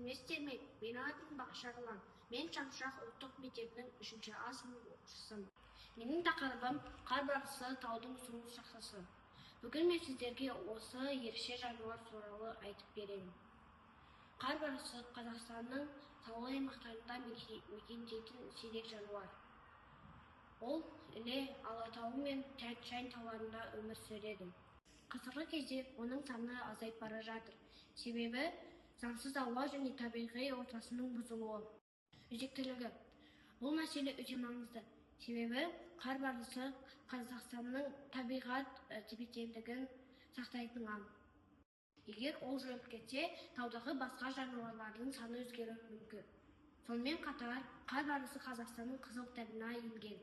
Сәлеметсіздер, менің атым Бақшағұлан. Мен Шамшырақ ұлттық мектебінің 3-ші А сынып оқушысымын. Менің тақырыбым қар барысы таудың суы шақшасы. Бүгін мен сіздерге осы ерекше жануар туралы айтып беремін. Қар барысы Қазақстанның таулы аймақтарында мекендейтін сирек жануар. Ол Іле, Алатауы мен Тянь-Шань тауларында өмір сүреді. Қазіргі кезде оның саны азайып бара жатыр. Себебі заңсыз аулау және табиғи ортасының бұзылуы. Өзектілігі. Бұл мәселе өте маңызды. Себебі қар барысы Қазақстанның табиғат тепе-теңдігін сақтайтын аң. Егер ол жойылып кетсе, таудағы басқа жануарлардың саны өзгеруі мүмкін. Сонымен қатар, қар барысы Қазақстанның қызыл кітабына енген.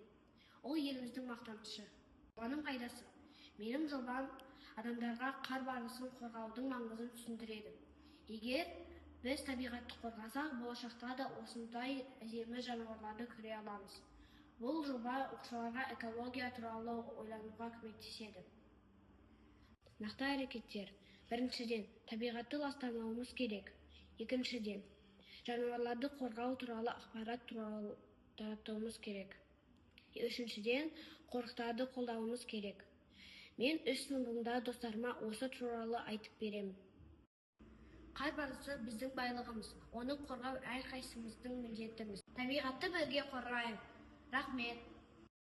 Ол еліміздің мақтанышы. Оның пайдасы. Менің жобам адамдарға қар барысын қорғаудың маңызын түсіндіреді. Егер біз табиғатты қорғасақ, болашақта да осындай әдемі жануарларды көре аламыз. Бұл жоба оқушыларға экология туралы ойлануға көмектеседі. Нақты әрекеттер. Біріншіден, табиғатты ластанбауымыз керек. Екіншіден, жануарларды қорғау туралы ақпарат туралы таратуымыз керек. Үшіншіден, қорықтарды қолдауымыз керек. Мен 3 сыныбымда достарыма осы туралы айтып беремін. Қар барысы біздің байлығымыз, оны қорғау әрқайсымыздың міндетіміз. Табиғатты бірге қорғайық. Рахмет.